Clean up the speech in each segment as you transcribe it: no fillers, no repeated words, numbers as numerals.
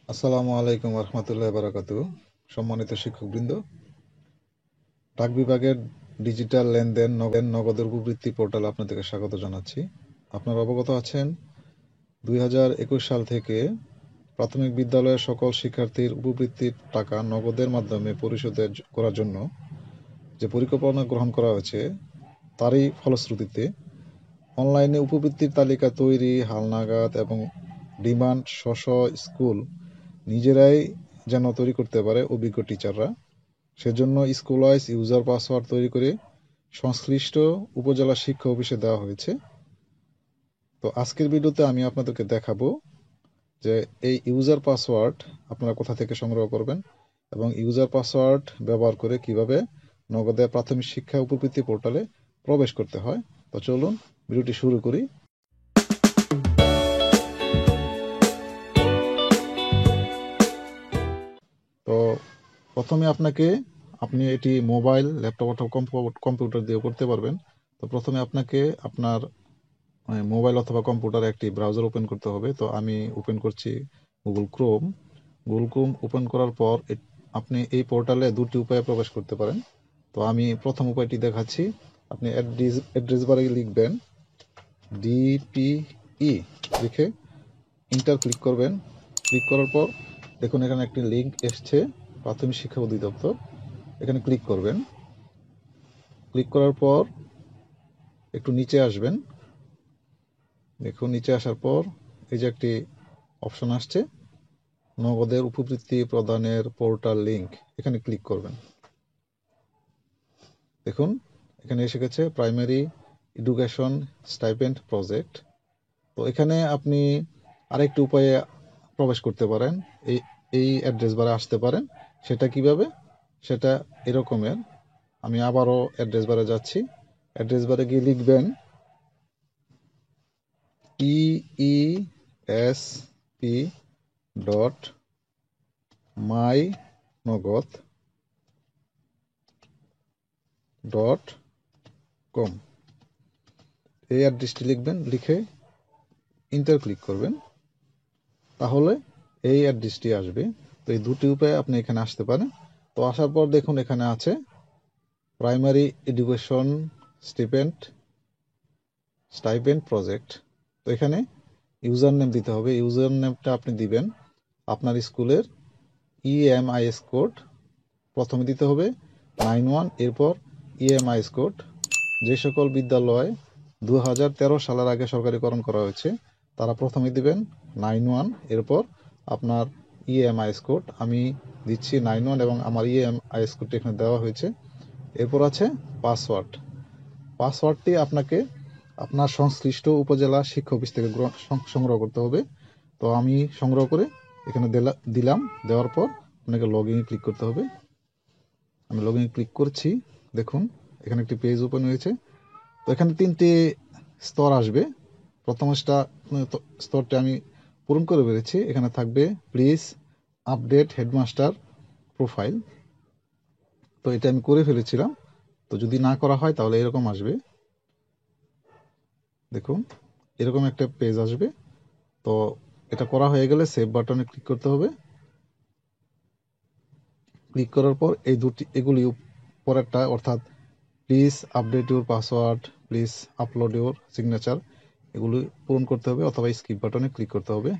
আসসালামু আলাইকুম রহমতুল্লাহ বারাকাতু। সম্মানিত শিক্ষকবৃন্দ, ডাক বিভাগের ডিজিটাল লেনদেন নগদের উপবৃত্তি পোর্টালে আপনাদেরকে স্বাগত জানাচ্ছি। আপনারা অবগত আছেন 2021 সাল থেকে প্রাথমিক বিদ্যালয়ের সকল শিক্ষার্থীর উপবৃত্তির টাকা নগদের মাধ্যমে পরিশোধ করার জন্য যে পরিকল্পনা গ্রহণ করা হয়েছে, তারই ফলশ্রুতিতে অনলাইনে উপবৃত্তির তালিকা তৈরি, হালনাগাদ এবং ডিমান্ড স্কুল নিজেরাই যেন তৈরি করতে পারে অভিজ্ঞ টিচাররা, সেজন্য স্কুল-ওয়াইজ ইউজার পাসওয়ার্ড তৈরি করে সংশ্লিষ্ট উপজেলা শিক্ষা অফিসে দেওয়া হয়েছে। তো আজকের ভিডিওতে আমি আপনাদেরকে দেখাবো যে এই ইউজার পাসওয়ার্ড আপনারা কোথা থেকে সংগ্রহ করবেন এবং ইউজার পাসওয়ার্ড ব্যবহার করে কিভাবে নগদে প্রাথমিক শিক্ষা উপবৃত্তি পোর্টালে প্রবেশ করতে হয়। তো চলুন ভিডিওটি শুরু করি। তো প্রথমে আপনি এটি মোবাইল, ল্যাপটপ অথবা কম্পিউটার দিয়ে করতে পারবেন। তো প্রথমে আপনাকে আপনার মোবাইল অথবা কম্পিউটারে একটি ব্রাউজার ওপেন করতে হবে। তো আমি ওপেন করছি গুগল ক্রোম। ওপেন করার পর আপনি এই পোর্টালে দুটি উপায়ে প্রবেশ করতে পারেন। তো আমি প্রথম উপায়টি দেখাচ্ছি। আপনি অ্যাড্রেস বারে লিখবেন ডিপিই লিখে ইন্টার ক্লিক করবেন। ক্লিক করার পর দেখুন এখানে একটি লিঙ্ক এসছে, প্রাথমিক শিক্ষা অধিদপ্তর। এখানে ক্লিক করবেন। ক্লিক করার পর একটু নিচে আসবেন। দেখুন নিচে আসার পর এই যে একটি অপশন আসছে, নগদের উপবৃত্তি প্রদানের পোর্টাল লিংক, এখানে ক্লিক করবেন। দেখুন এখানে এসে গেছে প্রাইমারি এডুকেশন স্টাইপেন্ড প্রজেক্ট। তো এখানে আপনি আরেকটি উপায়ে প্রবেশ করতে পারেন, এই অ্যাড্রেস বারে আসতে পারেন। সেটা কিভাবে? সেটা এরকমের। আমি আবারও অ্যাড্রেস বারে যাচ্ছি। অ্যাড্রেস বারে গিয়ে লিখবেন PESP.mynogod.com, এই অ্যাড্রেসটি লিখবেন। লিখে ইন্টার ক্লিক করবেন, তাহলে এই অ্যাড্রেসটি আসবে। তো এই দুটি উপায়ে আপনি এখানে আসতে পারেন। তো আসার পর দেখুন এখানে আছে প্রাইমারি এডুকেশন স্টাইপেন্ড প্রজেক্ট। তো এখানে ইউজার নেম দিতে হবে। ইউজার নেমটা আপনি দিবেন আপনার স্কুলের ইএমআইএস কোড, প্রথমে দিতে হবে 91, এরপর ইএমআইএস কোড। যে সকল বিদ্যালয় 2013 সালের আগে সরকারিকরণ করা হয়েছে তারা প্রথমে দিবেন 91, এরপর আপনার ইএমআইএস কোড। আমি দিচ্ছি 91 এবং আমার ইএমআইএস কোডটি এখানে দেওয়া হয়েছে। এরপর আছে পাসওয়ার্ডটি আপনাকে আপনার সংশ্লিষ্ট উপজেলা শিক্ষা অফিস থেকে সংগ্রহ করতে হবে। তো আমি সংগ্রহ করে এখানে দিলাম। দেওয়ার পর আপনাকে লগ ইনে ক্লিক করতে হবে। আমি লগ ইনে ক্লিক করছি। দেখুন এখানে একটি পেজ ওপেন হয়েছে। তো এখানে 3টি স্তর আসবে। প্রথম স্তরটি আমি পূরণ করে ফেলেছি। এখানে থাকবে প্লিজ আপডেট হেডমাস্টার প্রোফাইল। তো এটা আমি করে ফেলেছিলাম। তো যদি না করা হয় তাহলে এরকম আসবে। দেখুন এরকম একটা পেজ আসবে। তো এটা করা হয়ে গেলে সেভ বাটনে ক্লিক করতে হবে। ক্লিক করার পর এগুলি পরেরটা, অর্থাৎ please update your password, please upload your signature, এগুলি পূরণ করতে হবে অথবা স্কিপ বাটনে ক্লিক করতে হবে।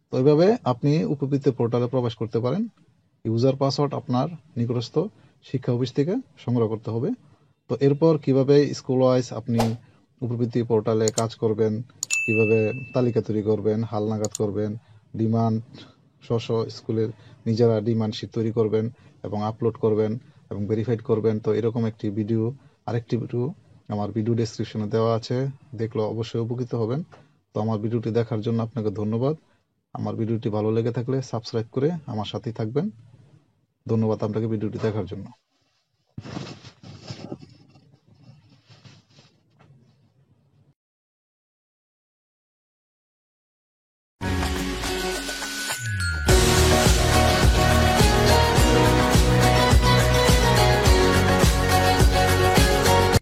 তো এইভাবে আপনি উপবৃত্তি পোর্টালে প্রবেশ করতে পারেন। ইউজার পাসওয়ার্ড আপনার নিকটস্থ শিক্ষা অফিস থেকে সংগ্রহ করতে হবে। তো এরপর কিভাবে স্কুল ওয়াইজ আপনি উপবৃত্তি পোর্টালে কাজ করবেন, কিভাবে তালিকা তৈরি করবেন, হালনাগাদ করবেন, ডিমান্ড স্কুলের নিজেরা ডিমান্ড শিট তৈরি করবেন এবং আপলোড করবেন এবং ভেরিফাইড করবেন। তো এরকম আরেকটি ভিডিও আমার ভিডিও ডেসক্রিপশনে দেওয়া আছে, দেখলে অবশ্যই উপকৃত হবেন। তো আমার ভিডিওটি দেখার জন্য আপনাকে ধন্যবাদ। আমার ভিডিওটি ভালো লেগে থাকলে সাবস্ক্রাইব করে আমার সাথেই থাকবেন। ধন্যবাদ আপনাকে ভিডিওটি দেখার জন্য।